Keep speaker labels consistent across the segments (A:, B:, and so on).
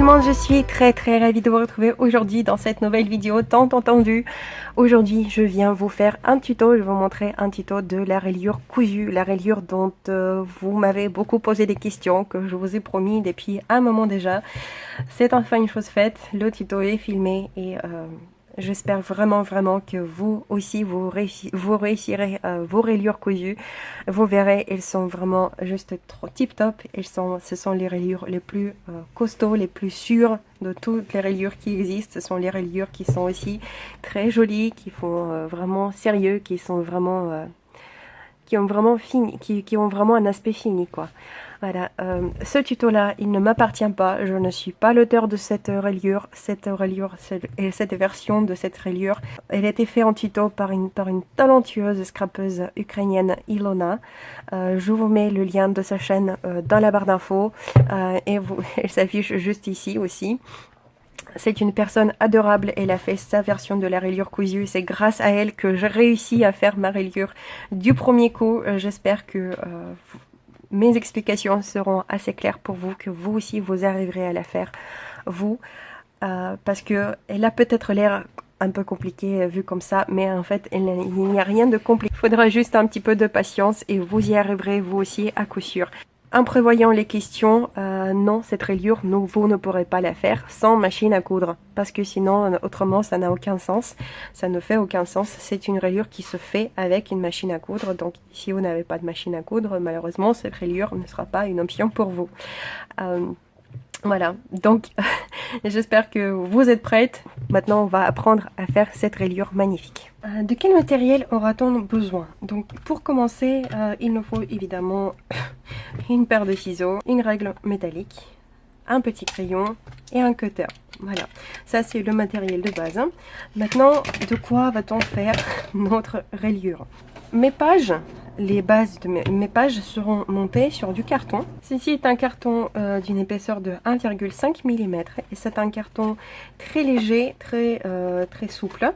A: monde, je suis très ravie de vous retrouver aujourd'hui dans cette nouvelle vidéo tant entendue. Aujourd'hui, je viens vous faire un tuto, je vais vous montrer un tuto de la rayure cousue, la rayure dont vous m'avez beaucoup posé des questions, que je vous ai promis depuis un moment déjà. C'est enfin une chose faite, le tuto est filmé et j'espère vraiment que vous aussi vous réussirez vos rayures cousues. Vous verrez, elles sont vraiment juste trop tip top. Ce sont les rayures les plus costauds, les plus sûres de toutes les rayures qui existent. Ce sont les rayures qui sont aussi très jolies, qui font vraiment sérieux, qui sont vraiment qui ont vraiment fini, qui ont vraiment un aspect fini, quoi. Voilà, ce tuto-là, il ne m'appartient pas. Je ne suis pas l'auteur de cette rayure. Cette version de cette rayure, elle a été faite en tuto par une talentueuse scrapeuse ukrainienne, Ilona. Je vous mets le lien de sa chaîne dans la barre d'infos et elle s'affiche juste ici aussi. C'est une personne adorable, elle a fait sa version de la rayure cousue, c'est grâce à elle que j'ai réussi à faire ma rayure du premier coup. J'espère que mes explications seront assez claires pour vous, que vous aussi vous arriverez à la faire, vous, parce que elle a peut-être l'air un peu compliquée vu comme ça, mais en fait il n'y a rien de compliqué. Il faudra juste un petit peu de patience et vous y arriverez vous aussi à coup sûr. En prévoyant les questions, non, cette rayure, vous ne pourrez pas la faire sans machine à coudre. Parce que sinon, autrement, ça n'a aucun sens. Ça ne fait aucun sens. C'est une rayure qui se fait avec une machine à coudre. Donc, si vous n'avez pas de machine à coudre, malheureusement, cette rayure ne sera pas une option pour vous. Voilà, donc j'espère que vous êtes prêtes. Maintenant, on va apprendre à faire cette rayure magnifique. De quel matériel aura-t-on besoin? Donc, pour commencer, il nous faut évidemment une paire de ciseaux, une règle métallique, un petit crayon et un cutter. Voilà, ça c'est le matériel de base. Maintenant, de quoi va-t-on faire notre rayure? Mes pages, les bases de mes pages seront montées sur du carton. Ceci est un carton d'une épaisseur de 1,5 mm et c'est un carton très léger, très souple.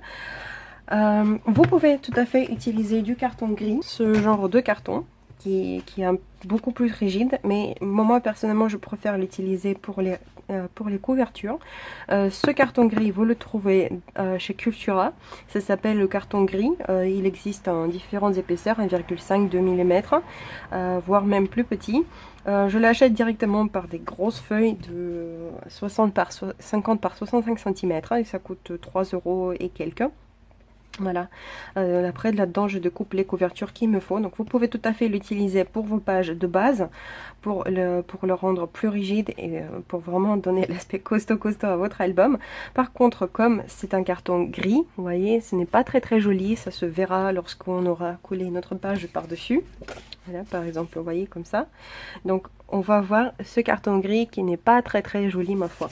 A: Vous pouvez tout à fait utiliser du carton gris, ce genre de carton qui est beaucoup plus rigide, mais moi personnellement je préfère l'utiliser pour les couvertures. Ce carton gris, vous le trouvez chez Cultura, ça s'appelle le carton gris, il existe en différentes épaisseurs, 1,5, 2 mm, voire même plus petit. Je l'achète directement par des grosses feuilles de 50 par 65 cm et ça coûte 3 € et quelques. Voilà, après là-dedans je découpe les couvertures qu'il me faut. Donc vous pouvez tout à fait l'utiliser pour vos pages de base, pour le rendre plus rigide et pour vraiment donner l'aspect costaud à votre album. Par contre, comme c'est un carton gris, vous voyez, ce n'est pas très joli, ça se verra lorsqu'on aura collé notre page par-dessus. Voilà, par exemple, vous voyez comme ça. Donc on va voir ce carton gris qui n'est pas très joli ma foi.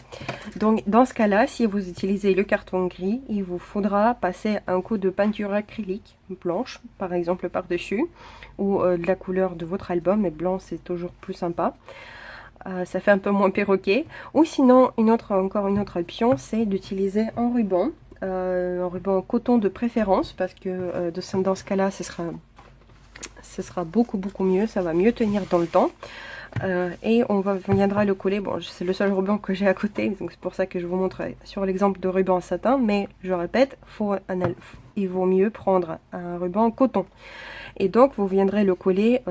A: Donc dans ce cas-là, si vous utilisez le carton gris, il vous faudra passer un coup de peinture acrylique blanche, par exemple par-dessus, ou de la couleur de votre album, mais blanc c'est toujours plus sympa. Ça fait un peu moins perroquet. Ou sinon, encore une autre option, c'est d'utiliser un ruban coton de préférence, parce que dans ce cas-là, ce sera beaucoup mieux, ça va mieux tenir dans le temps. Et on viendra le coller. Bon, c'est le seul ruban que j'ai à côté, donc c'est pour ça que je vous montre sur l'exemple de ruban satin, mais je répète, il vaut mieux prendre un ruban coton. Et donc vous viendrez le coller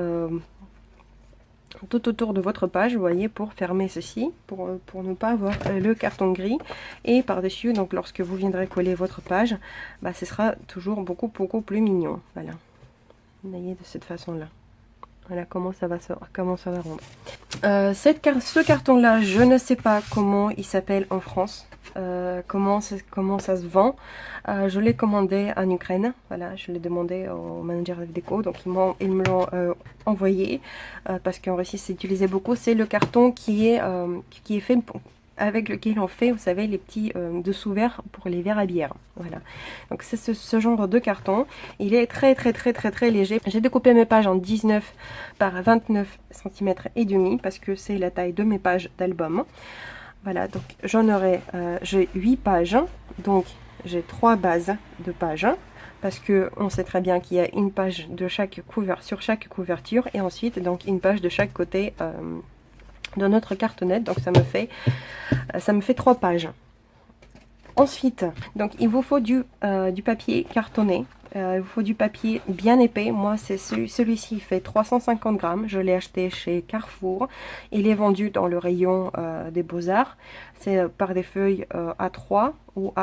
A: tout autour de votre page, vous voyez, pour fermer ceci, pour ne pas avoir le carton gris. Et par dessus, donc lorsque vous viendrez coller votre page, bah, ce sera toujours beaucoup plus mignon. Voilà, vous voyez, de cette façon là. Voilà comment ça va rendre. Ce carton-là, je ne sais pas comment il s'appelle en France, comment ça se vend. Je l'ai commandé en Ukraine. Voilà, je l'ai demandé au manager déco, donc ils me l'ont envoyé parce qu'en Russie c'est utilisé beaucoup. C'est le carton qui est fait avec lequel on fait, vous savez, les petits dessous verres pour les verres à bière. Voilà, donc c'est ce genre de carton. Il est très léger. J'ai découpé mes pages en 19 par 29 cm et demi parce que c'est la taille de mes pages d'album. Voilà, donc j'ai 8 pages, donc j'ai 3 bases de pages, parce que on sait très bien qu'il y a une page de sur chaque couverture et ensuite donc une page de chaque côté de notre cartonnette. Donc ça me fait 3 pages. Ensuite, donc il vous faut du papier cartonné. Il vous faut du papier bien épais. Moi, c'est celui-ci, il fait 350 grammes. Je l'ai acheté chez Carrefour. Il est vendu dans le rayon des Beaux-Arts. C'est par des feuilles A3 ou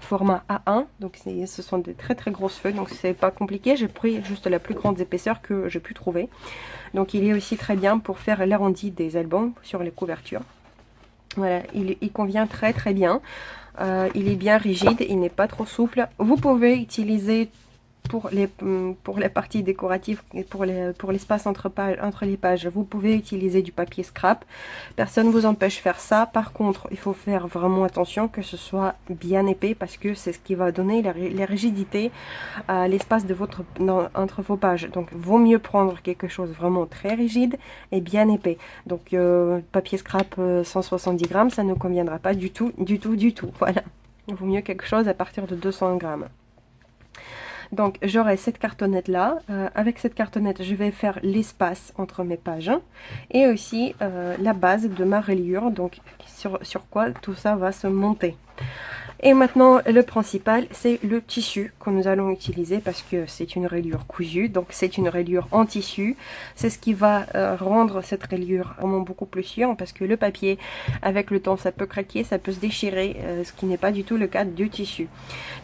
A: format A1. Donc, ce sont des très très grosses feuilles. Donc, c'est pas compliqué. J'ai pris juste la plus grande épaisseur que j'ai pu trouver. Donc, il est aussi très bien pour faire l'arrondi des albums sur les couvertures. Voilà, il convient très très bien. Il est bien rigide, il n'est pas trop souple. Vous pouvez utiliser pour les parties décoratives et pour l'espace entre les pages, vous pouvez utiliser du papier scrap. Personne ne vous empêche de faire ça. Par contre, il faut faire vraiment attention que ce soit bien épais parce que c'est ce qui va donner la rigidité à l'espace entre vos pages. Donc, vaut mieux prendre quelque chose vraiment très rigide et bien épais. Donc, papier scrap 170 grammes, ça ne conviendra pas du tout. Voilà. Il vaut mieux quelque chose à partir de 200 grammes. Donc j'aurai cette cartonnette là. Avec cette cartonnette, je vais faire l'espace entre mes pages et aussi la base de ma reliure, donc sur quoi tout ça va se monter. Et maintenant, le principal, c'est le tissu que nous allons utiliser parce que c'est une reliure cousue, donc c'est une reliure en tissu. C'est ce qui va rendre cette reliure vraiment beaucoup plus sûre parce que le papier, avec le temps, ça peut craquer, ça peut se déchirer, ce qui n'est pas du tout le cas du tissu.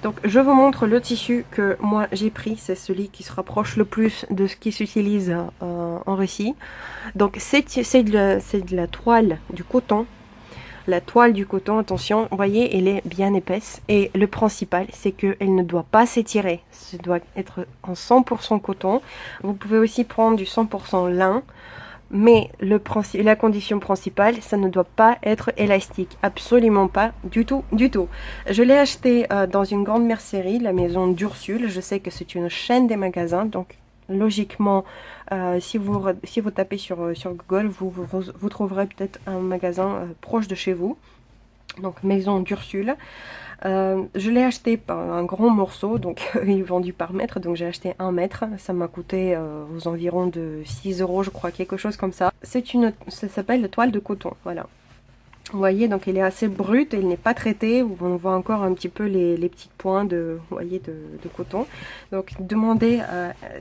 A: Donc, je vous montre le tissu que moi j'ai pris, c'est celui qui se rapproche le plus de ce qui s'utilise en Russie. Donc, c'est de la toile, du coton. La toile du coton, attention, vous voyez, elle est bien épaisse. Et le principal, c'est qu'elle ne doit pas s'étirer. Ça doit être en 100% coton. Vous pouvez aussi prendre du 100% lin. Mais la condition principale, ça ne doit pas être élastique. Absolument pas, du tout. Je l'ai acheté dans une grande mercerie, la maison d'Ursule. Je sais que c'est une chaîne des magasins, donc logiquement, si vous tapez sur Google, vous trouverez peut-être un magasin proche de chez vous. Donc maison d'Ursule. Je l'ai acheté par un grand morceau, donc il est vendu par mètre, donc j'ai acheté 1 mètre. Ça m'a coûté aux environs de 6 €, je crois, quelque chose comme ça. Ça s'appelle la toile de coton, voilà. Vous voyez, donc elle est assez brute, elle n'est pas traitée. On voit encore un petit peu les petits points de coton. Donc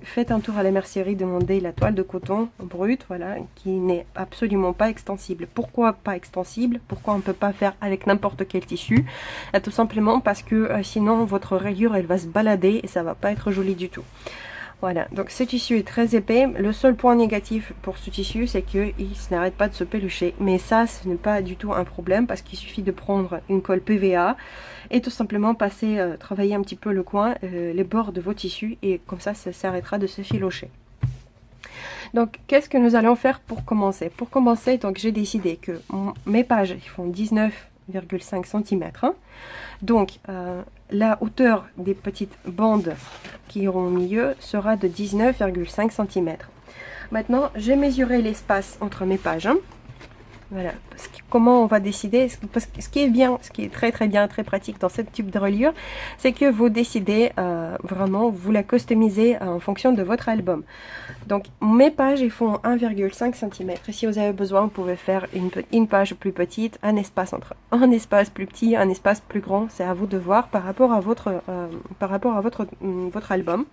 A: faites un tour à la mercerie, demandez la toile de coton brute, voilà, qui n'est absolument pas extensible. Pourquoi pas extensible? Pourquoi on ne peut pas faire avec n'importe quel tissu? Tout simplement parce que sinon votre rayure elle va se balader et ça va pas être joli du tout. Voilà, donc ce tissu est très épais. Le seul point négatif pour ce tissu, c'est qu'il n'arrête pas de se pelucher. Mais ça, ce n'est pas du tout un problème parce qu'il suffit de prendre une colle PVA et tout simplement travailler un petit peu le coin, les bords de vos tissus et comme ça s'arrêtera de se filocher. Donc, qu'est-ce que nous allons faire pour commencer? Pour commencer, donc j'ai décidé que mes pages ils font 19,5 cm. Donc, la hauteur des petites bandes qui iront au milieu sera de 19,5 cm. Maintenant, j'ai mesuré l'espace entre mes pages. Voilà. Comment on va décider? Parce que ce qui est bien, ce qui est très très bien, très pratique dans ce type de reliure, c'est que vous décidez vraiment, vous la customisez en fonction de votre album. Donc mes pages, ils font 1,5 cm. Et si vous avez besoin, vous pouvez faire une page plus petite, un espace un espace plus petit, un espace plus grand. C'est à vous de voir par rapport à votre album.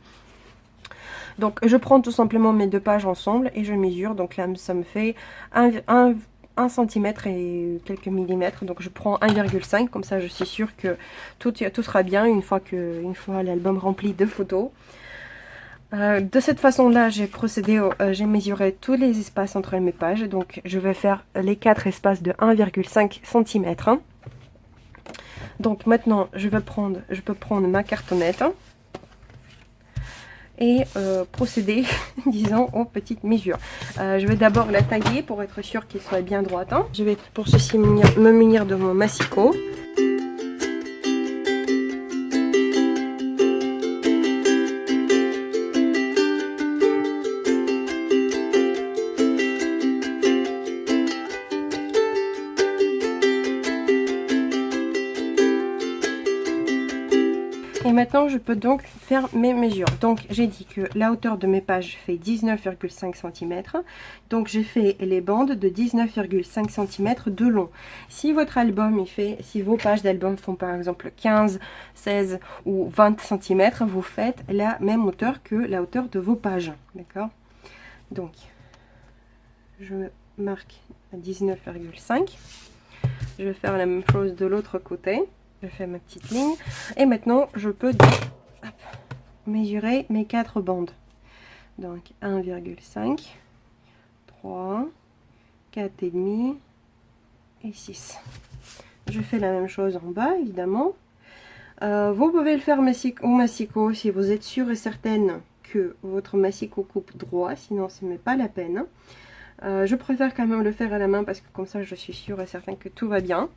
A: Donc je prends tout simplement mes 2 pages ensemble et je mesure. Donc là, ça me fait 1 cm et quelques millimètres, donc je prends 1,5, comme ça je suis sûre que tout sera bien une fois l'album rempli de photos. De cette façon là j'ai j'ai mesuré tous les espaces entre mes pages, donc je vais faire les 4 espaces de 1,5 cm. Donc maintenant je peux prendre ma cartonnette et procéder, disons, aux petites mesures. Je vais d'abord la tailler pour être sûre qu'elle soit bien droite. Je vais pour ceci me munir de mon massicot. Et maintenant, je peux donc faire mes mesures. Donc, j'ai dit que la hauteur de mes pages fait 19,5 cm. Donc, j'ai fait les bandes de 19,5 cm de long. Si votre album, si vos pages d'album font par exemple 15, 16 ou 20 cm, vous faites la même hauteur que la hauteur de vos pages. D'accord? Donc, je marque à 19,5. Je vais faire la même chose de l'autre côté. Je fais ma petite ligne et maintenant je peux mesurer mes 4 bandes. Donc 1,5, 3, 4,5 et 6. Je fais la même chose en bas évidemment. Vous pouvez le faire au massicot si vous êtes sûr et certaine que votre massicot coupe droit, sinon ce n'est pas la peine. Je préfère quand même le faire à la main parce que comme ça je suis sûre et certaine que tout va bien.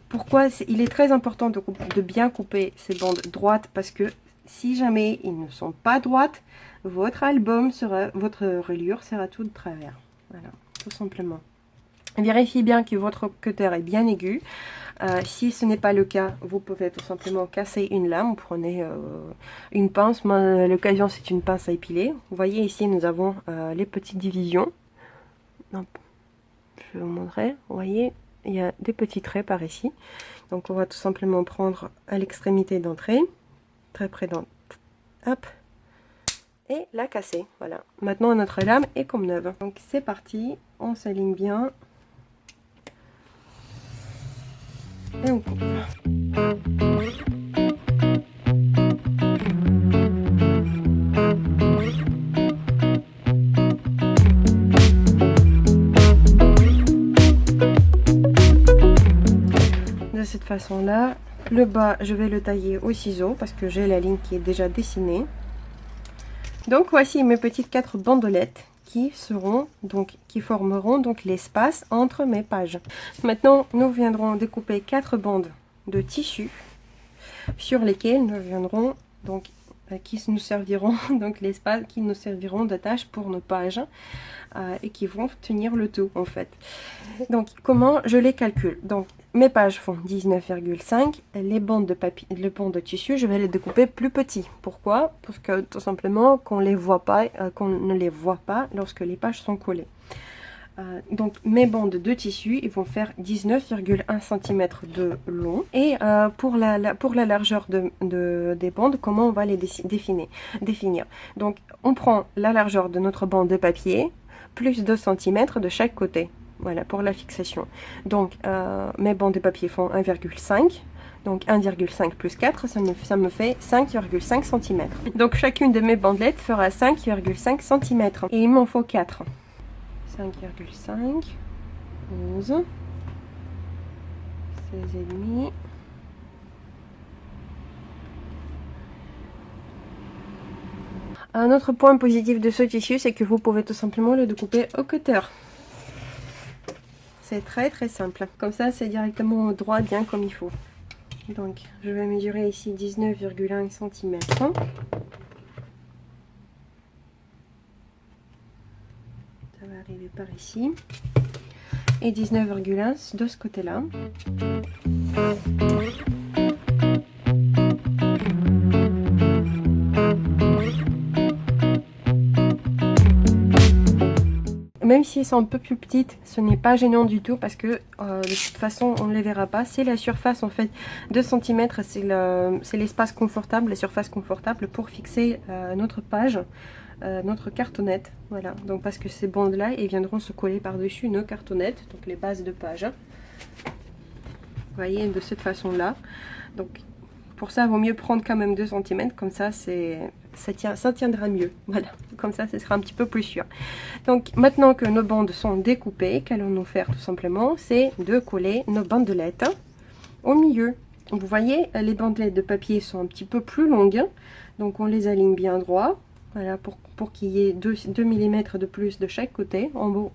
A: Pourquoi il est très important de bien couper ces bandes droites, parce que si jamais ils ne sont pas droites, votre reliure sera tout de travers. Voilà, tout simplement. Vérifiez bien que votre cutter est bien aigu. Si ce n'est pas le cas, vous pouvez tout simplement casser une lame. Vous prenez une pince. À l'occasion, c'est une pince à épiler. Vous voyez ici, nous avons les petites divisions. Je vais vous montrer. Vous voyez, il y a des petits traits par ici. Donc on va tout simplement prendre à l'extrémité d'entrée, très près dans, hop, et la casser. Voilà. Maintenant notre lame est comme neuve. Donc c'est parti, on s'aligne bien et on coupe. Cette façon là, le bas je vais le tailler au ciseau parce que j'ai la ligne qui est déjà dessinée. Donc voici mes petites 4 bandelettes qui formeront donc l'espace entre mes pages. Maintenant nous viendrons découper 4 bandes de tissu sur lesquelles nous viendrons donc qui nous serviront donc l'espace qui nous serviront d'attache pour nos pages et qui vont tenir le tout en fait. Donc comment je les calcule? Donc mes pages font 19,5, les bandes de papier, les bandes de tissu, je vais les découper plus petits. Pourquoi? Parce que tout simplement qu'on ne les voit pas lorsque les pages sont collées. Donc mes bandes de tissu, ils vont faire 19,1 cm de long. Et pour la largeur des bandes, comment on va les définir? Donc on prend la largeur de notre bande de papier plus 2 cm de chaque côté. Voilà pour la fixation. Donc mes bandes de papier font 1,5. Donc 1,5 plus 4, ça me fait 5,5 cm. Donc chacune de mes bandelettes fera 5,5 cm. Et il m'en faut 4. 5,5, 11, 16,5. Un autre point positif de ce tissu, c'est que vous pouvez tout simplement le découper au cutter. C'est très très simple. Comme ça, c'est directement droit, bien comme il faut. Donc, je vais mesurer ici 19,1 cm. Ça va arriver par ici. Et 19,1 de ce côté-là. Même si elles sont un peu plus petites, ce n'est pas gênant du tout parce que de toute façon on ne les verra pas. C'est la surface en fait, 2 cm, c'est l'espace confortable, la surface confortable pour fixer notre page, notre cartonnette. Voilà, donc parce que ces bandes là, elles viendront se coller par-dessus nos cartonnettes, donc les bases de page. Vous voyez, de cette façon là. Donc pour ça, il vaut mieux prendre quand même 2 cm, comme ça ça tiendra mieux. Voilà, comme ça ce sera un petit peu plus sûr. Donc maintenant que nos bandes sont découpées, qu'allons-nous faire tout simplement? C'est de coller nos bandelettes au milieu. Vous voyez, les bandelettes de papier sont un petit peu plus longues, donc on les aligne bien droit. Voilà, pour qu'il y ait 2 mm de plus de chaque côté, en haut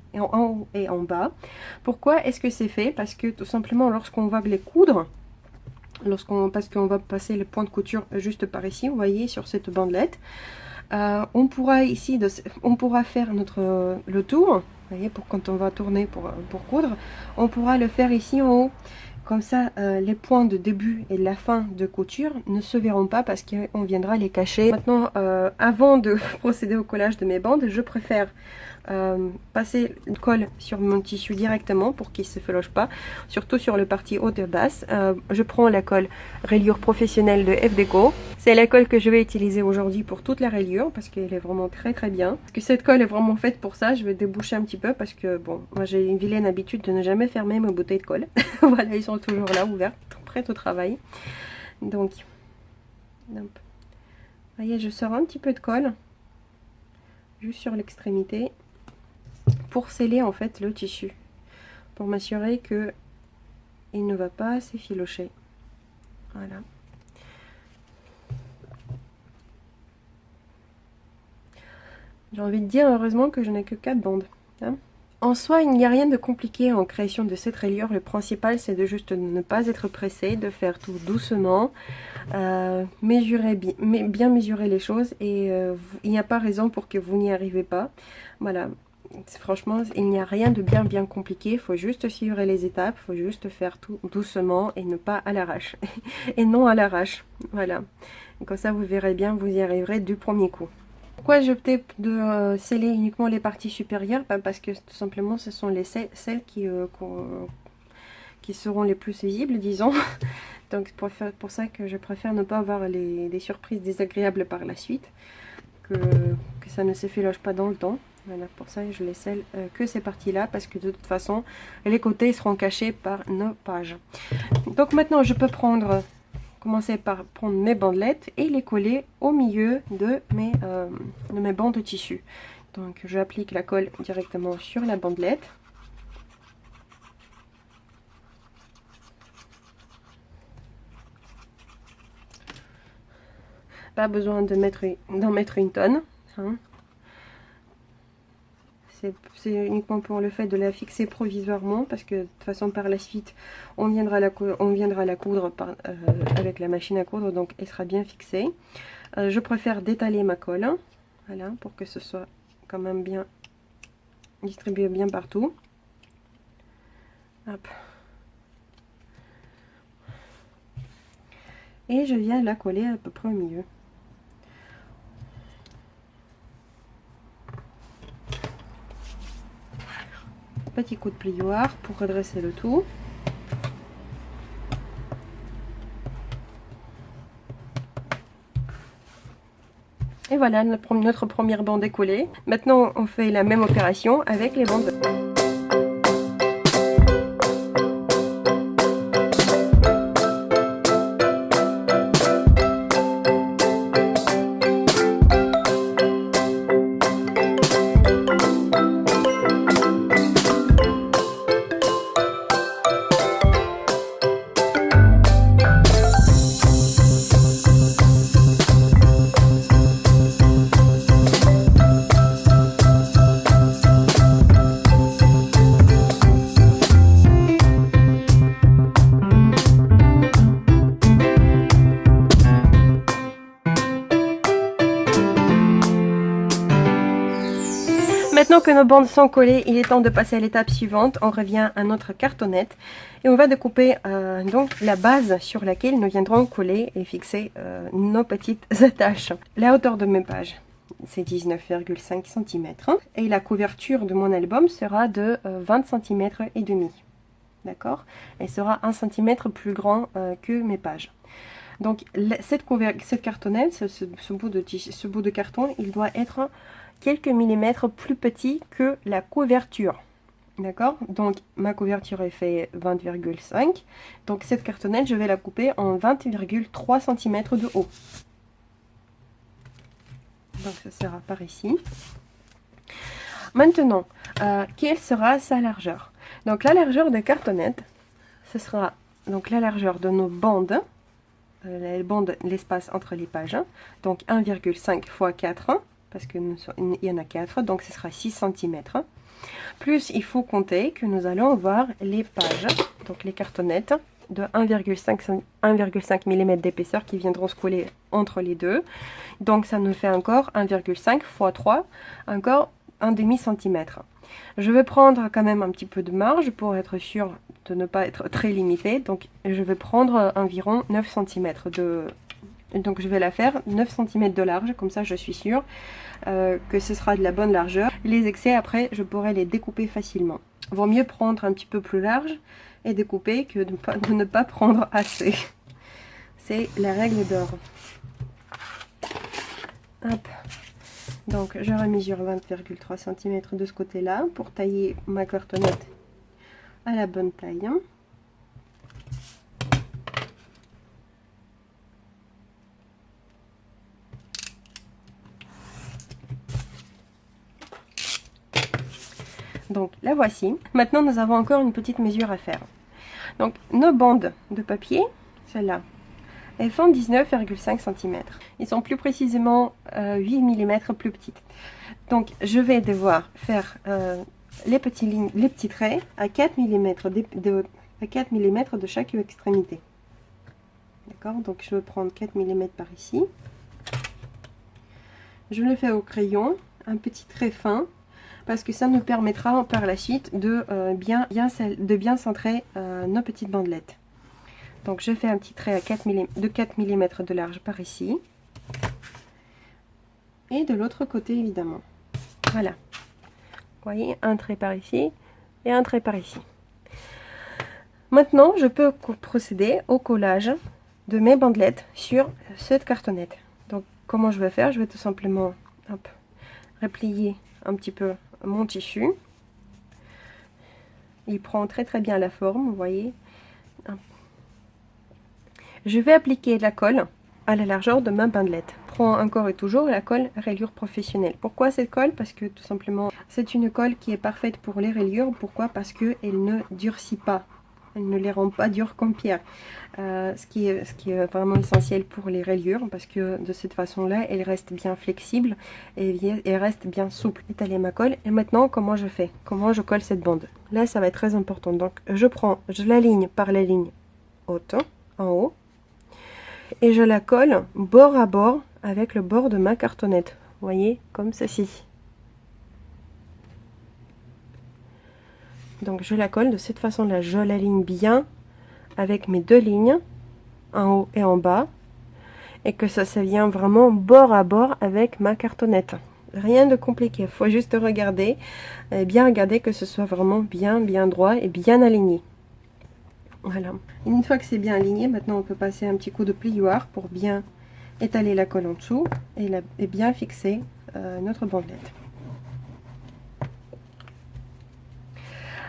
A: et en bas. Pourquoi est-ce que c'est fait? Parce que tout simplement lorsqu'on va les coudre, parce qu'on va passer le point de couture juste par ici, vous voyez, sur cette bandelette, on pourra faire le tour, vous voyez, pour quand on va tourner pour coudre, on pourra le faire ici en haut. Comme ça, les points de début et la fin de couture ne se verront pas parce qu'on viendra les cacher. Maintenant, avant de procéder au collage de mes bandes, je préfère passer le colle sur mon tissu directement pour qu'il ne se feloche pas, surtout sur le partie haute et basse. Je prends la colle rayure professionnelle de FDeco. C'est la colle que je vais utiliser aujourd'hui pour toute la rayure parce qu'elle est vraiment très très bien. Parce que cette colle est vraiment faite pour ça. Je vais déboucher un petit peu parce que bon, moi j'ai une vilaine habitude de ne jamais fermer mes bouteilles de colle. Voilà, ils sont toujours là ouverts, prêts au travail. Donc, hop. Vous voyez, je sors un petit peu de colle juste sur l'extrémité pour sceller en fait le tissu, pour m'assurer que il ne va pas s'effilocher. Voilà. J'ai envie de dire heureusement que je n'ai que 4 bandes. Hein. En soi, il n'y a rien de compliqué en création de cette rayure. Le principal, c'est de juste ne pas être pressé, de faire tout doucement, mesurer bien mesurer les choses et il n'y a pas raison pour que vous n'y arrivez pas. Voilà. Franchement, il n'y a rien de bien compliqué, il faut juste suivre les étapes, il faut juste faire tout doucement et ne pas à l'arrache. Et non à l'arrache, voilà. Comme ça, vous verrez bien, vous y arriverez du premier coup. Pourquoi j'ai opté de sceller uniquement les parties supérieures? Parce que tout simplement, ce sont celles qui seront les plus visibles, disons. Donc, pour ça que je préfère ne pas avoir des surprises désagréables par la suite, que ça ne s'effiloche pas dans le temps. Voilà, pour ça je les scelle que ces parties-là, parce que de toute façon, les côtés seront cachés par nos pages. Donc maintenant, je peux commencer par prendre mes bandelettes et les coller au milieu de mes bandes de tissu. Donc j'applique la colle directement sur la bandelette. Pas besoin d'en mettre une tonne. Hein. C'est uniquement pour le fait de la fixer provisoirement, parce que de toute façon par la suite on viendra la coudre avec la machine à coudre, donc elle sera bien fixée. Je préfère d'étaler ma colle, hein, voilà, pour que ce soit quand même bien distribué bien partout. Hop. Et je viens la coller à peu près au milieu. Petit coup de plioir pour redresser le tout. Et voilà, notre première bande est collée. Maintenant, on fait la même opération avec les bandes. Maintenant que nos bandes sont collées, il est temps de passer à l'étape suivante. On revient à notre cartonnette et on va découper donc la base sur laquelle nous viendrons coller et fixer nos petites attaches. La hauteur de mes pages, c'est 19,5 cm et la couverture de mon album sera de 20 cm et demi. D'accord? Elle sera 1 cm plus grand que mes pages. Donc cette cartonnette, ce bout de carton, il doit être quelques millimètres plus petit que la couverture. D'accord? Donc ma couverture est fait 20,5. Donc cette cartonnette, je vais la couper en 20,3 cm de haut. Donc ça sera par ici. Maintenant, quelle sera sa largeur? Donc la largeur de cartonnette, ce sera donc la largeur de nos bandes, l'espace entre les pages, donc 1,5 x 4, parce qu'il y en a 4, donc ce sera 6 cm. Plus il faut compter que nous allons avoir les pages, donc les cartonnettes, de 1,5 mm d'épaisseur qui viendront se coller entre les deux. Donc ça nous fait encore 1,5 x 3, encore un demi centimètre. Je vais prendre quand même un petit peu de marge pour être sûr de ne pas être très limité. Donc je vais prendre environ 9 cm de... Donc je vais la faire 9 cm de large, comme ça je suis sûre que ce sera de la bonne largeur. Les excès après je pourrai les découper facilement. Vaut mieux prendre un petit peu plus large et découper que de ne pas prendre assez. C'est la règle d'or. Hop. Donc je remesure 20,3 cm de ce côté là pour tailler ma cartonnette à la bonne taille. Donc la voici. Maintenant nous avons encore une petite mesure à faire. Donc nos bandes de papier, celles-là, elles font 19,5 cm. Ils sont plus précisément 8 mm plus petites. Donc je vais devoir faire les petits traits à 4 mm de chaque extrémité. D'accord, donc je vais prendre 4 mm par ici. Je le fais au crayon, un petit trait fin, parce que ça nous permettra par la suite de bien centrer nos petites bandelettes. Donc je fais un petit trait à 4 mm de large par ici. Et de l'autre côté évidemment. Voilà. Vous voyez, un trait par ici et un trait par ici. Maintenant, je peux procéder au collage de mes bandelettes sur cette cartonnette. Donc comment je vais faire? Je vais tout simplement replier un petit peu mon tissu. Il prend très bien la forme, vous voyez. Je vais appliquer la colle à la largeur de ma bandelette. Prends encore et toujours la colle rayure professionnelle. Pourquoi cette colle? Parce que tout simplement c'est une colle qui est parfaite pour les rayures. Pourquoi? Parce qu'elle ne durcit pas. Elle ne les rend pas dures comme pierre. Ce qui est vraiment essentiel pour les rayures, parce que de cette façon-là, elles restent bien flexibles et restent bien souples. Étaler ma colle. Et maintenant, comment je fais? Comment je colle cette bande? Là, ça va être très important. Donc, je l'aligne par la ligne haute, en haut. Et je la colle bord à bord avec le bord de ma cartonnette. Vous voyez, comme ceci. Donc je la colle de cette façon-là. Je l'aligne bien avec mes deux lignes, en haut et en bas. Et que ça vient vraiment bord à bord avec ma cartonnette. Rien de compliqué. Il faut juste regarder, bien regarder que ce soit vraiment bien droit et bien aligné. Voilà. Une fois que c'est bien aligné, maintenant on peut passer un petit coup de plioir pour bien étaler la colle en dessous et bien fixer notre bandelette.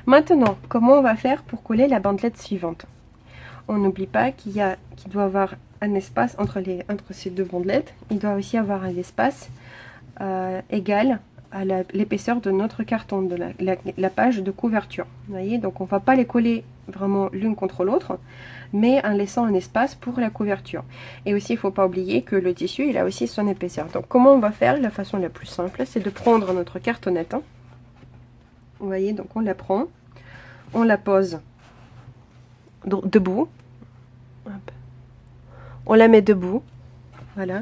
A: Maintenant, comment on va faire pour coller la bandelette suivante? On n'oublie pas qu'il doit y avoir un espace entre ces deux bandelettes. Il doit aussi avoir un espace égal à l'épaisseur de notre carton, de la page de couverture. Vous voyez, donc on ne va pas les coller vraiment l'une contre l'autre, mais en laissant un espace pour la couverture. Et aussi, il ne faut pas oublier que le tissu, il a aussi son épaisseur. Donc comment on va faire? La façon la plus simple, c'est de prendre notre cartonnette. Vous voyez, donc on la prend, on la pose debout, hop. On la met debout, voilà,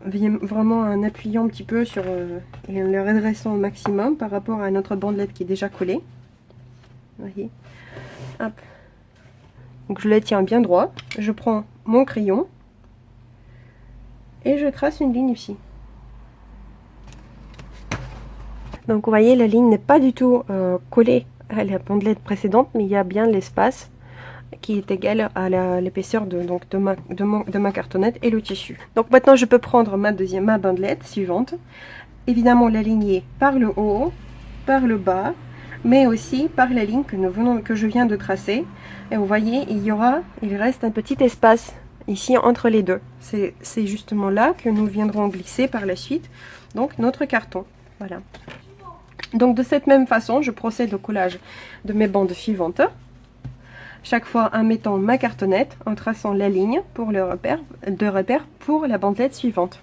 A: vraiment en appuyant un petit peu sur et en le redressant au maximum par rapport à notre bandelette qui est déjà collée. Vous voyez, hop. Donc je la tiens bien droit, je prends mon crayon et je trace une ligne ici. Donc vous voyez, la ligne n'est pas du tout collée à la bandelette précédente, mais il y a bien l'espace qui est égal à l'épaisseur de ma cartonnette et le tissu. Donc maintenant je peux prendre ma bandelette suivante, évidemment l'aligner par le haut, par le bas, mais aussi par la ligne que je viens de tracer. Et vous voyez, il reste un petit espace ici entre les deux. C'est justement là que nous viendrons glisser par la suite donc notre carton. Voilà. Donc de cette même façon, je procède au collage de mes bandes suivantes. Chaque fois en mettant ma cartonnette, en traçant la ligne pour le repère pour la bandelette suivante.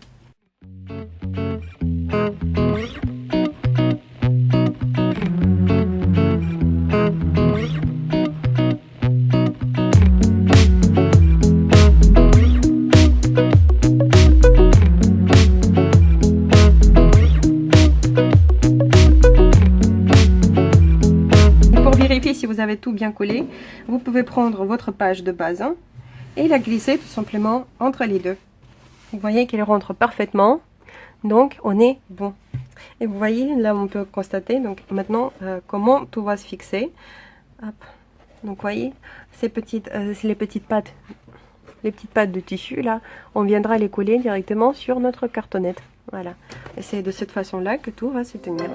A: si vous avez tout bien collé, vous pouvez prendre votre page de base et la glisser tout simplement entre les deux. Vous voyez qu'elle rentre parfaitement, donc on est bon. Et vous voyez, là on peut constater donc maintenant comment tout va se fixer. Hop. Donc vous voyez, ces petites, les petites pattes de tissu là, on viendra les coller directement sur notre cartonnette. Voilà, et c'est de cette façon là que tout va se tenir.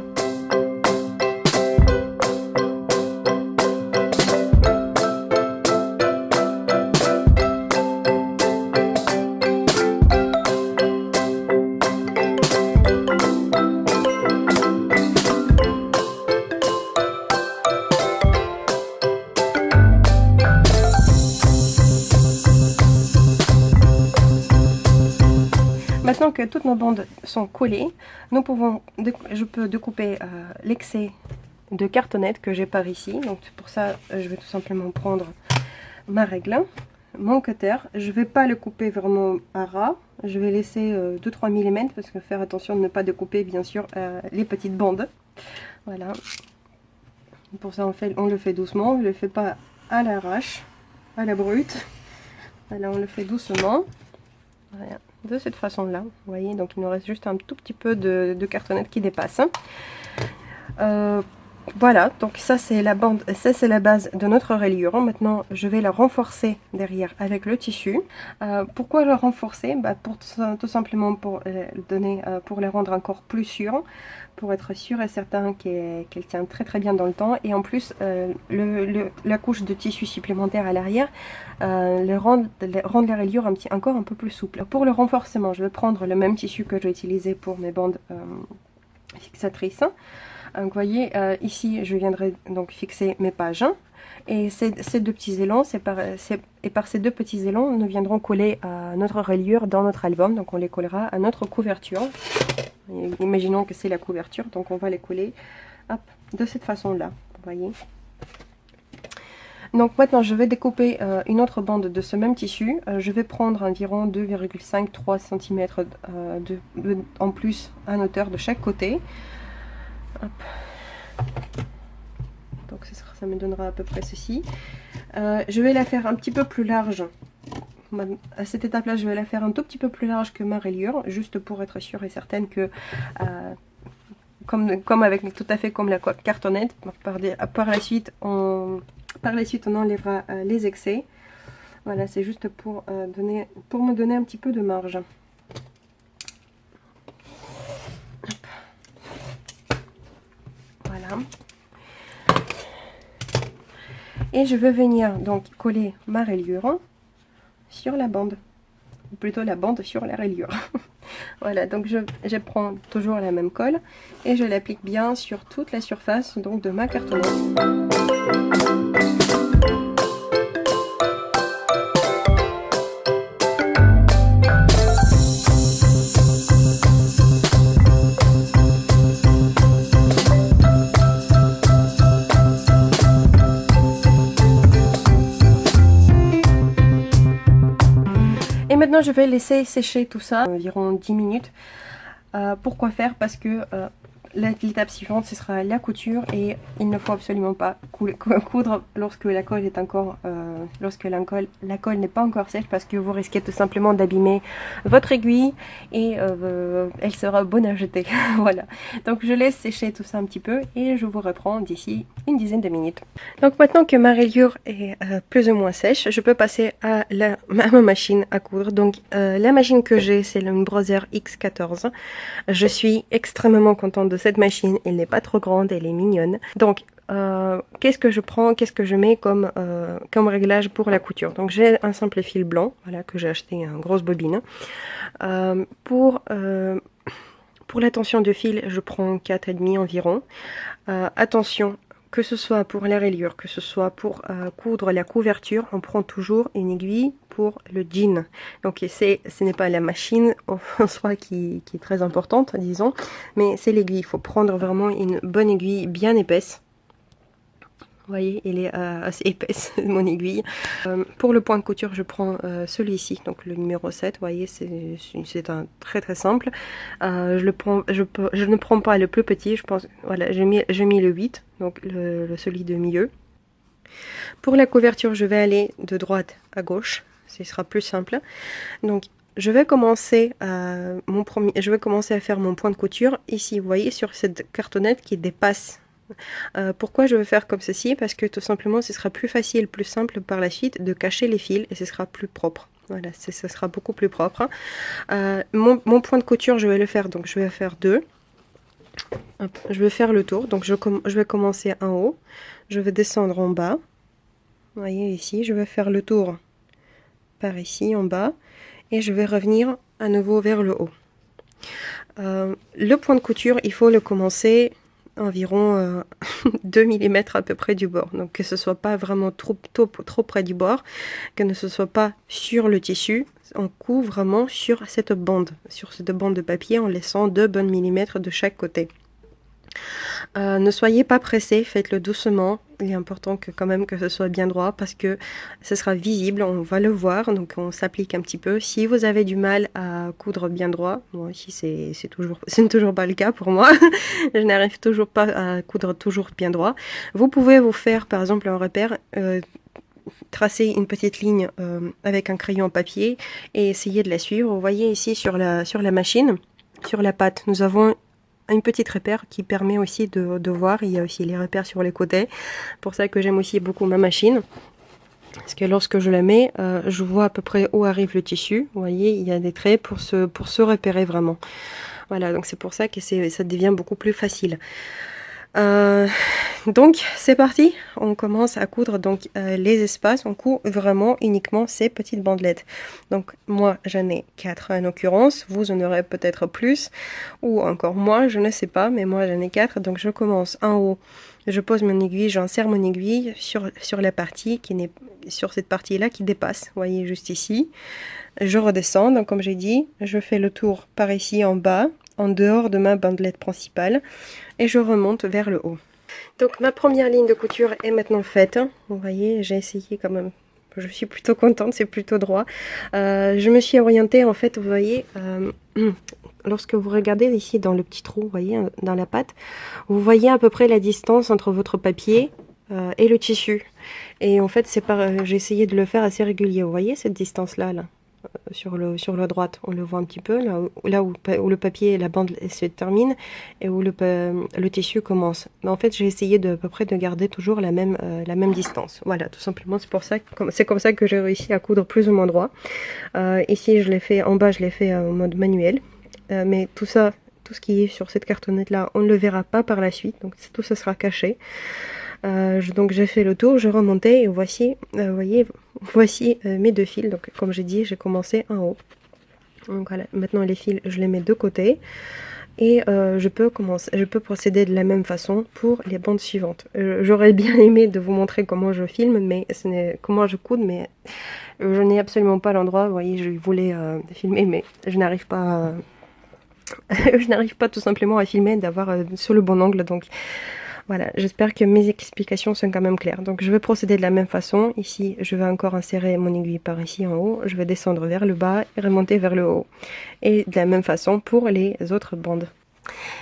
A: Maintenant que toutes nos bandes sont collées, je peux découper l'excès de cartonnette que j'ai par ici. Donc pour ça, je vais tout simplement prendre ma règle, mon cutter. Je ne vais pas le couper vraiment à ras. Je vais laisser 2-3 mm parce que faire attention de ne pas découper bien sûr les petites bandes. Voilà. Pour ça on le fait doucement, on ne le fait pas à l'arrache, à la brute. Voilà, on le fait doucement. Voilà. De cette façon là, vous voyez, donc il nous reste juste un tout petit peu de cartonnette qui dépasse. Voilà, donc ça c'est la bande, ça c'est la base de notre rayure. Maintenant je vais la renforcer derrière avec le tissu. Pourquoi la renforcer? Tout simplement pour donner, pour les rendre encore plus sûrs, pour être sûr et certain qu'elle tient très bien dans le temps. Et en plus la couche de tissu supplémentaire à l'arrière rendre la rayure encore un peu plus souple. Pour le renforcement, je vais prendre le même tissu que j'ai utilisé pour mes bandes fixatrices. Donc, vous voyez, ici, je viendrai donc fixer mes pages. Et ces deux petits élans, par ces deux petits élans, nous viendrons coller notre rayure dans notre album. Donc, on les collera à notre couverture. Et imaginons que c'est la couverture, donc on va les coller hop, de cette façon-là. Vous voyez. Donc maintenant, je vais découper une autre bande de ce même tissu. Je vais prendre environ 2,5-3 cm en plus en hauteur de chaque côté. Hop. Donc ça me donnera à peu près ceci. Je vais la faire un petit peu plus large. À cette étape là je vais la faire un tout petit peu plus large que ma rayure, juste pour être sûre et certaine que tout à fait comme la cartonnette, par la suite on enlèvera les excès. Voilà, c'est juste pour me donner un petit peu de marge. Voilà. Et je vais venir donc coller ma rayure sur la bande, ou plutôt la bande sur la rayure. Voilà, donc je prends toujours la même colle et je l'applique bien sur toute la surface donc de ma cartonnette. Maintenant je vais laisser sécher tout ça environ 10 minutes. Pourquoi faire? Parce que l'étape suivante ce sera la couture et il ne faut absolument pas coudre lorsque la colle est encore la colle n'est pas encore sèche, parce que vous risquez tout simplement d'abîmer votre aiguille et elle sera bonne à jeter. Voilà, donc je laisse sécher tout ça un petit peu et je vous reprends d'ici une dizaine de minutes. Donc maintenant que ma rayure est plus ou moins sèche, je peux passer à ma machine à coudre. Donc la machine que j'ai, c'est une Brother X14. Je suis extrêmement contente de cette machine, elle n'est pas trop grande, elle est mignonne. Donc qu'est-ce que je prends, qu'est-ce que je mets comme réglage pour la couture? Donc j'ai un simple fil blanc, voilà, que j'ai acheté en grosse bobine. Pour la tension de fil, je prends 4,5 environ. Attention, que ce soit pour la rayure, que ce soit pour coudre la couverture, on prend toujours une aiguille pour le jean. Donc ce n'est pas la machine en soi qui est très importante, disons, mais c'est l'aiguille. Il faut prendre vraiment une bonne aiguille bien épaisse. Vous voyez, elle est assez épaisse, mon aiguille. Pour le point de couture, je prends celui-ci, donc le numéro 7. Vous voyez, c'est un très simple. Je ne prends pas le plus petit, je pense. Voilà, j'ai mis le 8, donc celui de milieu. Pour la couverture, je vais aller de droite à gauche, ce sera plus simple. Donc je vais commencer à faire mon point de couture ici, vous voyez, sur cette cartonnette qui dépasse. Pourquoi je vais faire comme ceci? Parce que tout simplement ce sera plus facile, plus simple par la suite de cacher les fils et ce sera plus propre. Voilà, ce sera beaucoup plus propre. Mon point de couture, je vais le faire, donc je vais faire 2. Hop, je vais faire le tour, donc je vais commencer en haut, je vais descendre en bas. Vous voyez ici, je vais faire le tour par ici en bas et je vais revenir à nouveau vers le haut. Le point de couture, il faut le commencer environ 2 mm à peu près du bord, donc que ce soit pas vraiment trop près du bord, que ne se soit pas sur le tissu. On coud vraiment sur cette bande de papier en laissant 2 bonnes millimètres de chaque côté. Ne soyez pas pressés, faites-le doucement. Il est important quand même que ce soit bien droit parce que ce sera visible, on va le voir, donc on s'applique un petit peu. Si vous avez du mal à coudre bien droit, moi ici c'est toujours pas le cas pour moi, je n'arrive toujours pas à coudre toujours bien droit. Vous pouvez vous faire par exemple un repère, tracer une petite ligne avec un crayon papier et essayer de la suivre. Vous voyez ici sur la machine, sur la pâte, nous avons une petite repère qui permet aussi de voir. Il y a aussi les repères sur les côtés. Pour ça que j'aime aussi beaucoup ma machine. Parce que lorsque je la mets, je vois à peu près où arrive le tissu. Vous voyez, il y a des traits pour se repérer vraiment. Voilà, donc c'est pour ça que ça devient beaucoup plus facile. Donc c'est parti, on commence à coudre donc les espaces, on coud vraiment uniquement ces petites bandelettes. Donc moi j'en ai 4 en l'occurrence, vous en aurez peut-être plus ou encore moins, je ne sais pas, mais moi j'en ai 4. Donc je commence en haut, je pose mon aiguille, j'insère mon aiguille sur la partie sur cette partie là qui dépasse, vous voyez juste ici. Je redescends, donc comme j'ai dit, je fais le tour par ici en bas, en dehors de ma bandelette principale, et je remonte vers le haut. Donc ma première ligne de couture est maintenant faite. Vous voyez, j'ai essayé quand même. Je suis plutôt contente, c'est plutôt droit. Je me suis orientée en fait, vous voyez, lorsque vous regardez ici dans le petit trou, vous voyez, dans la pâte, vous voyez à peu près la distance entre votre papier et le tissu. Et en fait, j'ai essayé de le faire assez régulier. Vous voyez cette distance-là, là, sur la droite, on le voit un petit peu, là où le papier, la bande se termine et où le tissu commence. Mais en fait, j'ai essayé à peu près de garder toujours la même distance. Voilà, tout simplement, c'est comme ça que j'ai réussi à coudre plus ou moins droit. Ici, je l'ai fait, en bas, je l'ai fait en mode manuel. Mais tout ce qui est sur cette cartonnette là, on ne le verra pas par la suite, donc tout ça sera caché. Donc j'ai fait le tour, je remontais et voici, vous voyez, voici mes 2 fils. Donc comme j'ai dit, j'ai commencé en haut. Donc voilà, maintenant les fils, je les mets de côté et je peux procéder de la même façon pour les bandes suivantes. J'aurais bien aimé de vous montrer comment je filme, mais comment je coude, mais je n'ai absolument pas l'endroit. Vous voyez, je voulais filmer, mais je n'arrive pas. Je n'arrive pas tout simplement à filmer, d'avoir sur le bon angle, donc voilà, j'espère que mes explications sont quand même claires. Donc je vais procéder de la même façon. Ici, je vais encore insérer mon aiguille par ici en haut, je vais descendre vers le bas et remonter vers le haut. Et de la même façon pour les autres bandes.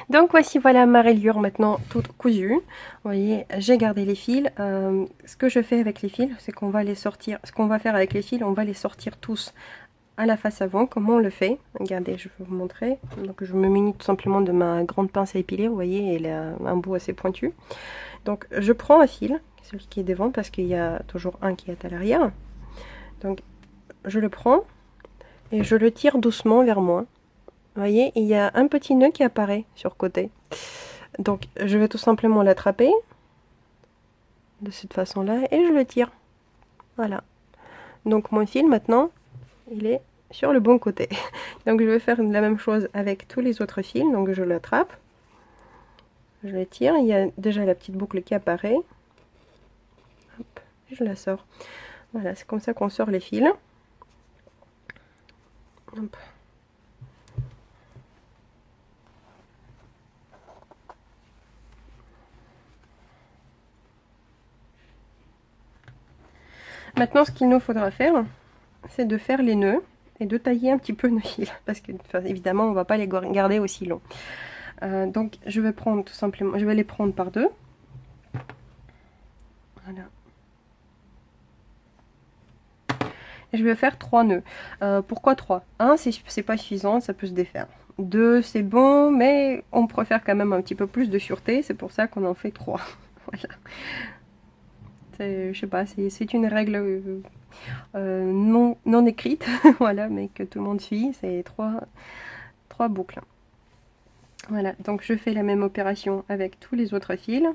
A: Donc voici, voilà ma rayure maintenant toute cousue. Vous voyez, j'ai gardé les fils. Ce que je fais avec les fils, c'est qu'on va les sortir. Ce qu'on va faire avec les fils, on va les sortir tous à la face avant. Comment on le fait? Regardez, je vais vous montrer. Donc je me munis tout simplement de ma grande pince à épiler, vous voyez, elle a un bout assez pointu. Donc je prends un fil, celui qui est devant, parce qu'il y a toujours un qui est à l'arrière. Donc je le prends et je le tire doucement vers moi. Vous voyez, il y a un petit nœud qui apparaît sur le côté. Donc je vais tout simplement l'attraper de cette façon là et je le tire. Voilà. Donc mon fil maintenant, il est sur le bon côté. Donc je vais faire la même chose avec tous les autres fils. Donc je l'attrape, je le tire, il y a déjà la petite boucle qui apparaît. Hop, je la sors. Voilà, c'est comme ça qu'on sort les fils. Hop. Maintenant, ce qu'il nous faudra faire, c'est de faire les nœuds et de tailler un petit peu nos fils, parce que évidemment on va pas les garder aussi longs. Donc je vais prendre tout simplement, je vais les prendre par 2. Voilà. je vais faire 3 nœuds. Pourquoi 3? 1, c'est pas suffisant, ça peut se défaire. 2, c'est bon, mais on préfère quand même un petit peu plus de sûreté, c'est pour ça qu'on en fait 3. Voilà. Je sais pas, c'est une règle non écrite, voilà, mais que tout le monde suit, c'est 3 boucles. Voilà, donc je fais la même opération avec tous les autres fils.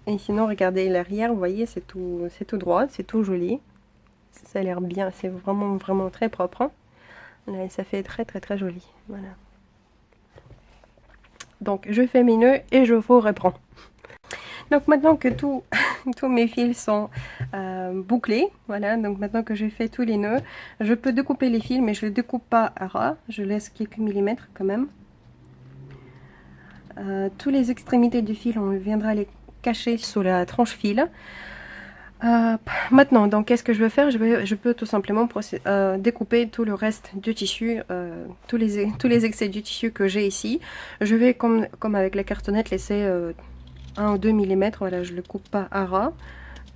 A: Et sinon, regardez l'arrière, vous voyez, c'est tout droit, c'est tout joli. Ça a l'air bien, c'est vraiment très propre. Hein. Là, ça fait très joli. Voilà. Donc, je fais mes nœuds et je vous reprends. Donc, maintenant que tous mes fils sont bouclés, voilà, donc maintenant que j'ai fait tous les nœuds, je peux découper les fils, mais je ne les découpe pas à ras. Je laisse quelques millimètres quand même. Tous les extrémités du fil, on viendra les cacher sous la tranche fil. Maintenant, donc qu'est-ce que je vais faire? Je peux tout simplement découper tout le reste du tissu, tous les excès du tissu que j'ai ici. Je vais, comme avec la cartonnette, laisser 1 ou 2 mm. Voilà, je ne le coupe pas à ras,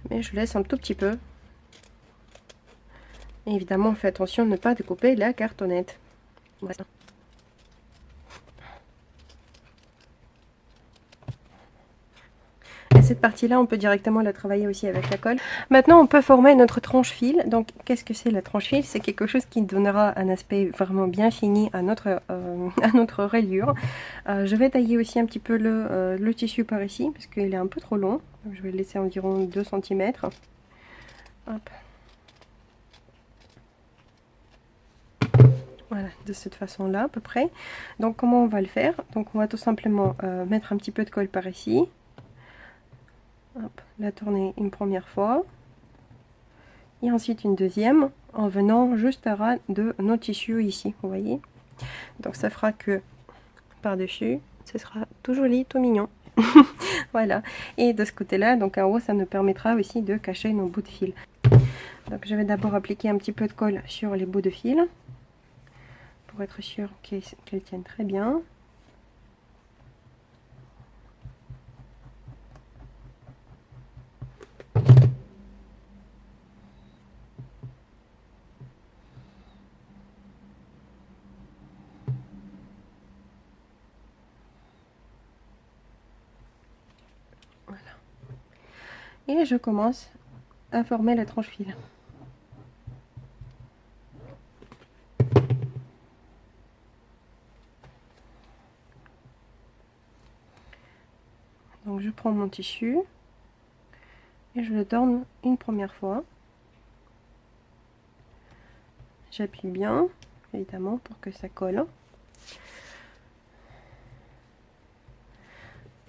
A: mais je laisse un tout petit peu. Et évidemment, on fait attention de ne pas découper la cartonnette. Voilà. Cette partie-là, on peut directement la travailler aussi avec la colle. Maintenant, on peut former notre tranche fil. Donc, qu'est-ce que c'est la tranche fil? C'est quelque chose qui donnera un aspect vraiment bien fini à notre rayure. Je vais tailler aussi un petit peu le tissu par ici, parce qu'il est un peu trop long. Donc, je vais le laisser environ 2 cm. Hop. Voilà, de cette façon-là, à peu près. Donc, comment on va le faire? Donc, on va tout simplement mettre un petit peu de colle par ici. Hop, la tourner une première fois et ensuite une deuxième en venant juste à ras de nos tissus ici, vous voyez. Donc ça fera que par dessus ce sera tout joli, tout mignon. Voilà, et de ce côté là, donc en haut, ça nous permettra aussi de cacher nos bouts de fil. Donc je vais d'abord appliquer un petit peu de colle sur les bouts de fil pour être sûr qu'elles tiennent très bien. Et je commence à former la tranche fil. Donc je prends mon tissu et je le tourne une première fois. J'appuie bien, évidemment, pour que ça colle.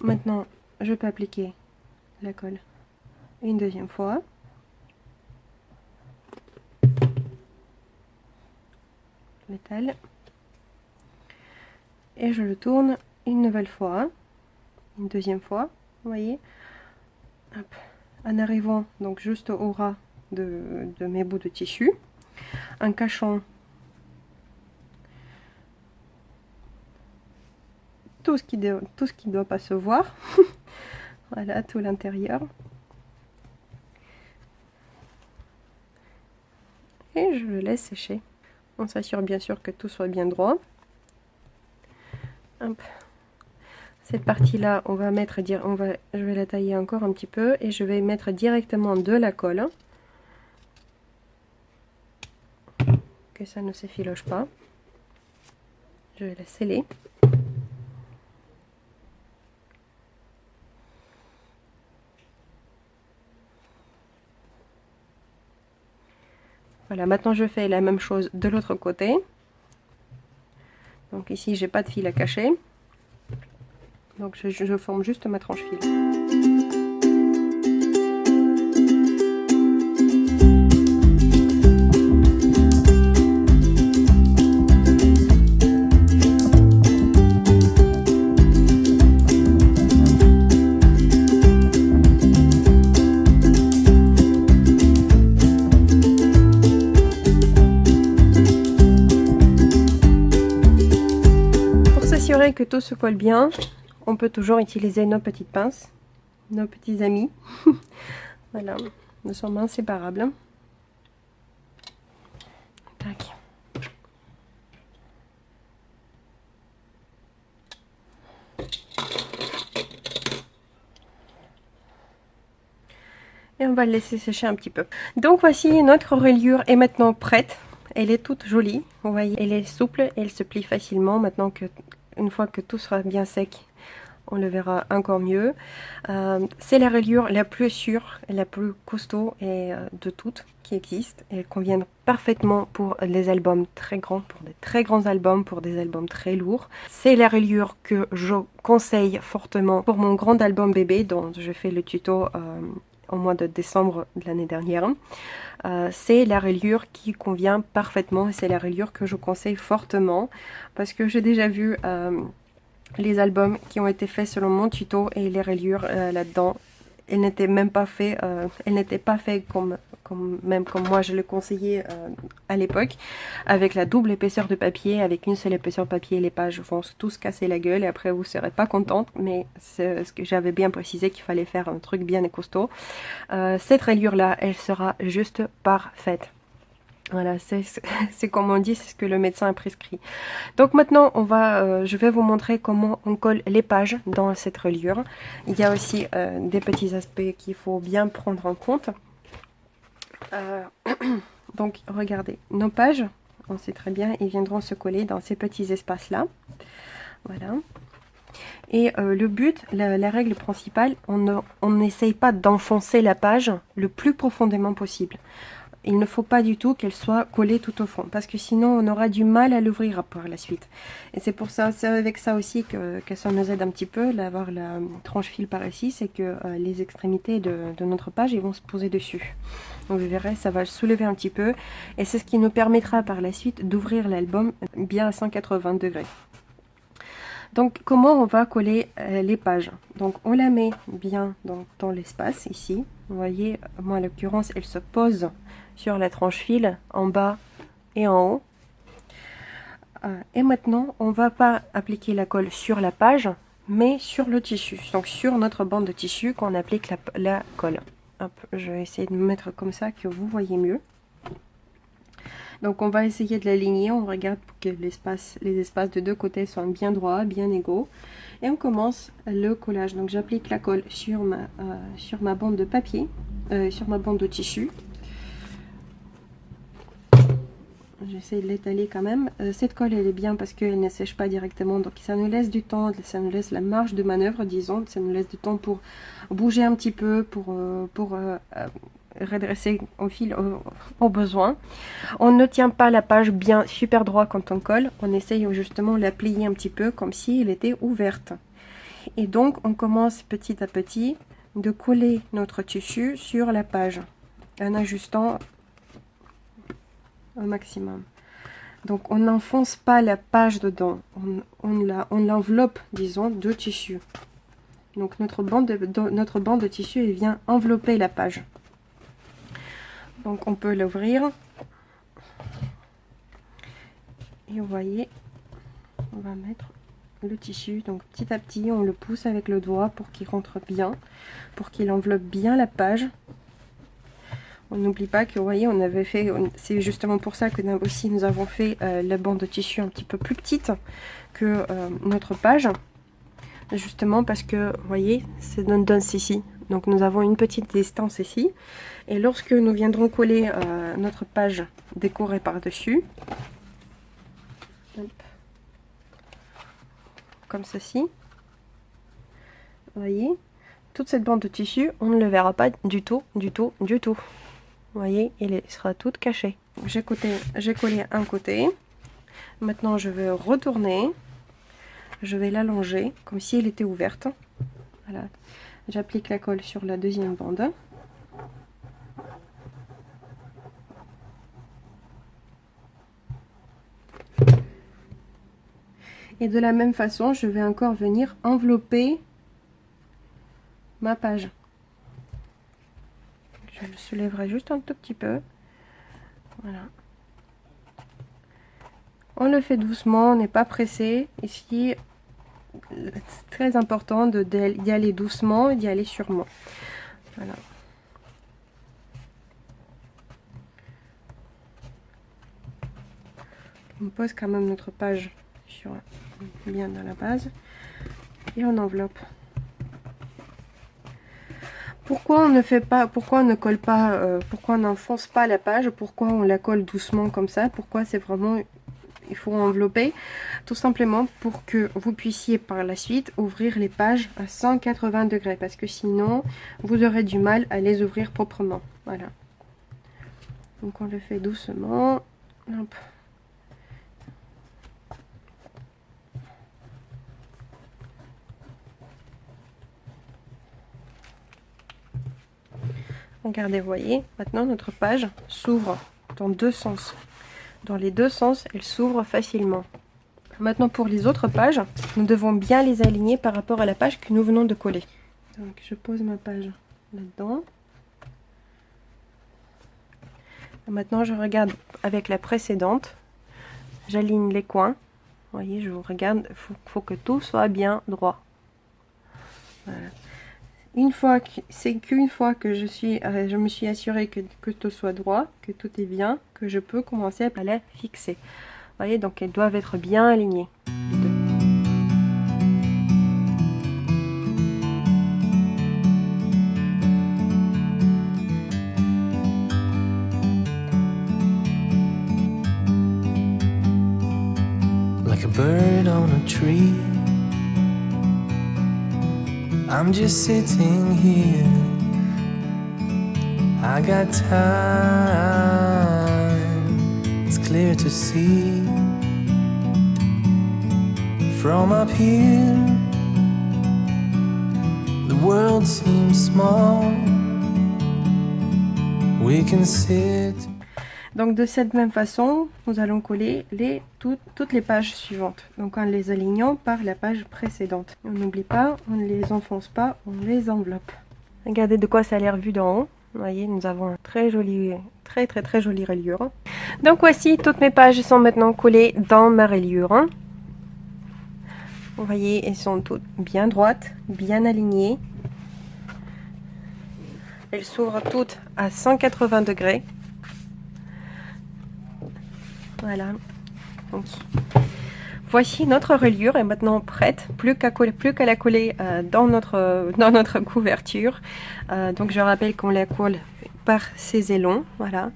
A: Maintenant, je peux appliquer la colle une deuxième fois. Métal. Et je le tourne une nouvelle fois. Une deuxième fois, vous voyez. Hop. En arrivant donc juste au ras de mes bouts de tissu. En cachant tout ce qui doit pas se voir. Voilà, tout l'intérieur. Et je le laisse sécher. On s'assure bien sûr que tout soit bien droit. Hop. Cette partie-là, je vais la tailler encore un petit peu et je vais mettre directement de la colle. Que ça ne s'effiloche pas. Je vais la sceller. Voilà, maintenant je fais la même chose de l'autre côté. Donc ici, j'ai pas de fil à cacher. Donc je forme juste ma tranche fil. Que tout se colle bien, on peut toujours utiliser nos petites pinces, nos petits amis. Voilà, nous sommes inséparables. et on va le laisser sécher un petit peu. Donc voici, notre reliure est maintenant prête. Elle est toute jolie, vous voyez, elle est souple, elle se plie facilement. Maintenant que, une fois que tout sera bien sec, on le verra encore mieux. C'est la reliure la plus sûre, la plus costaud et de toutes qui existent. Elle convient parfaitement pour les albums très grands, pour des très grands albums, pour des albums très lourds. C'est la reliure que je conseille fortement pour mon grand album bébé dont je fais le tuto au mois de décembre de l'année dernière. C'est la reliure qui convient parfaitement et c'est la reliure que je conseille fortement parce que j'ai déjà vu les albums qui ont été faits selon mon tuto et les reliures là-dedans, elles n'étaient même pas faits, comme moi je le conseillais à l'époque, avec la double épaisseur de papier, avec une seule épaisseur de papier, les pages vont tous casser la gueule et après vous ne serez pas contente, mais c'est ce que j'avais bien précisé qu'il fallait faire un truc bien et costaud. Cette reliure là, elle sera juste parfaite. Voilà, c'est comme on dit, c'est ce que le médecin a prescrit. Donc maintenant, je vais vous montrer comment on colle les pages dans cette reliure. Il y a aussi des petits aspects qu'il faut bien prendre en compte. Donc regardez, nos pages, on sait très bien, ils viendront se coller dans ces petits espaces-là. Voilà. Et le but, la règle principale, on n'essaye pas d'enfoncer la page le plus profondément possible. Il ne faut pas du tout qu'elle soit collée tout au fond, parce que sinon on aura du mal à l'ouvrir par la suite. Et c'est pour ça, c'est avec ça aussi que ça nous aide un petit peu, d'avoir la tranche fil par ici, c'est que les extrémités de notre page, ils vont se poser dessus. Donc vous verrez, ça va le soulever un petit peu, et c'est ce qui nous permettra par la suite d'ouvrir l'album bien à 180 degrés. Donc comment on va coller les pages? Donc on la met bien dans l'espace ici. Vous voyez, moi en l'occurrence, elle se pose sur la tranche fil en bas et en haut. Et maintenant, on va pas appliquer la colle sur la page, mais sur le tissu. Donc sur notre bande de tissu qu'on applique la colle. Hop, je vais essayer de me mettre comme ça que vous voyez mieux. Donc on va essayer de l'aligner, on regarde pour que les espaces de deux côtés soient bien droits, bien égaux. Et on commence le collage. Donc j'applique la colle sur ma bande de papier, sur ma bande de tissu. J'essaie de l'étaler quand même. Cette colle elle est bien parce qu'elle ne sèche pas directement, donc ça nous laisse du temps, ça nous laisse la marge de manœuvre, disons, ça nous laisse du temps pour bouger un petit peu, pour redresser au fil au besoin. On ne tient pas la page bien super droit quand on colle, on essaye justement de la plier un petit peu comme si elle était ouverte. Et donc on commence petit à petit de coller notre tissu sur la page en ajustant au maximum. Donc on n'enfonce pas la page dedans, on l'enveloppe, disons, de tissu. Donc notre bande de tissu elle vient envelopper la page. Donc on peut l'ouvrir. Et vous voyez, on va mettre le tissu. Donc petit à petit, on le pousse avec le doigt pour qu'il rentre bien, pour qu'il enveloppe bien la page. On n'oublie pas que, vous voyez, on avait fait, c'est justement pour ça que aussi nous avons fait la bande de tissu un petit peu plus petite que notre page. Justement parce que, vous voyez, c'est donne ici. Donc nous avons une petite distance ici. Et lorsque nous viendrons coller notre page décorée par-dessus, comme ceci, vous voyez, toute cette bande de tissu, on ne le verra pas du tout, du tout, du tout. Vous voyez, il sera tout caché. J'ai collé un côté. Maintenant, je vais retourner. Je vais l'allonger comme si elle était ouverte. Voilà. J'applique la colle sur la deuxième bande. Et de la même façon, je vais encore venir envelopper ma page. Je le soulèverai juste un tout petit peu. Voilà. On le fait doucement, on n'est pas pressé. Ici, c'est très important d'y aller doucement et d'y aller sûrement. Voilà. On pose quand même notre page bien dans la base et on enveloppe. Pourquoi on ne fait pas, pourquoi on ne colle pas, pourquoi on n'enfonce pas la page, pourquoi on la colle doucement comme ça, pourquoi c'est vraiment, il faut envelopper, tout simplement pour que vous puissiez par la suite ouvrir les pages à 180 degrés, parce que sinon vous aurez du mal à les ouvrir proprement. Voilà. Donc on le fait doucement. Hop. Regardez, vous voyez, maintenant notre page s'ouvre dans deux sens. Dans les deux sens, elle s'ouvre facilement. Maintenant pour les autres pages, nous devons bien les aligner par rapport à la page que nous venons de coller. Donc je pose ma page là-dedans. Maintenant je regarde avec la précédente. J'aligne les coins. Vous voyez, je vous regarde, il faut que tout soit bien droit. Voilà. C'est qu'une fois que je me suis assurée que tout soit droit, que tout est bien, que je peux commencer à la fixer. Vous voyez, donc elles doivent être bien alignées.
B: Like a bird on a tree, I'm just sitting here. I got time, it's clear to see. From up here, the world seems small. We can sit.
A: Donc de cette même façon, nous allons coller toutes les pages suivantes. Donc en les alignant par la page précédente. On n'oublie pas, on ne les enfonce pas, on les enveloppe. Regardez de quoi ça a l'air vu d'en haut. Vous voyez, nous avons un très jolie reliure. Donc voici, toutes mes pages sont maintenant collées dans ma reliure. Vous voyez, elles sont toutes bien droites, bien alignées. Elles s'ouvrent toutes à 180 degrés. Voilà. Donc, voici notre reliure est maintenant prête, plus qu'à la coller dans notre couverture. Donc je rappelle qu'on la colle par ces élons, voilà.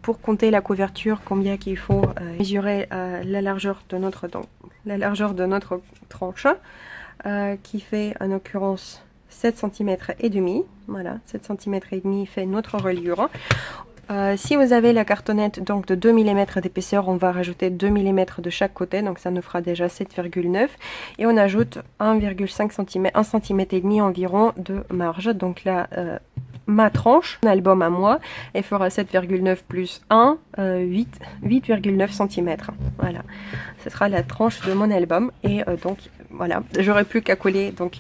A: Pour compter la couverture, combien qu'il faut mesurer la largeur de notre tranche, qui fait en l'occurrence 7 cm et demi. Voilà, 7 cm et demi fait notre reliure. Si vous avez la cartonnette donc de 2 mm d'épaisseur, on va rajouter 2 mm de chaque côté, donc ça nous fera déjà 7,9 et on ajoute 1,5 cm, 1 cm et demi environ de marge. Donc là, ma tranche, mon album à moi, elle fera 7,9 plus 1, 8,9 cm. Voilà, ce sera la tranche de mon album et donc voilà, j'aurai plus qu'à coller donc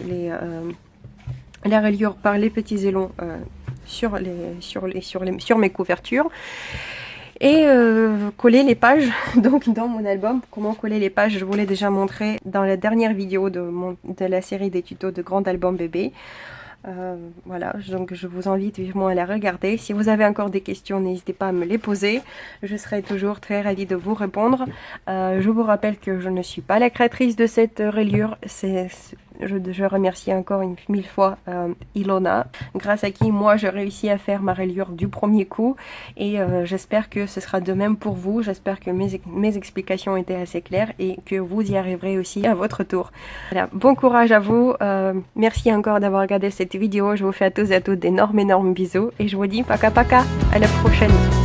A: la reliure par les petits élons sur mes couvertures et coller les pages. Donc dans mon album, comment coller les pages, je vous l'ai déjà montré dans la dernière vidéo de la série des tutos de Grand Album Bébé. Voilà, donc je vous invite vivement à la regarder. Si vous avez encore des questions, n'hésitez pas à me les poser, je serai toujours très ravie de vous répondre. Je vous rappelle que je ne suis pas la créatrice de cette reliure, je remercie encore 1000 fois Ilona, grâce à qui moi j'ai réussi à faire ma reliure du premier coup et j'espère que ce sera de même pour vous. J'espère que mes explications étaient assez claires et que vous y arriverez aussi à votre tour. Voilà, bon courage à vous, merci encore d'avoir regardé cette vidéo, je vous fais à tous et à toutes d'énormes bisous et je vous dis paka paka, à la prochaine.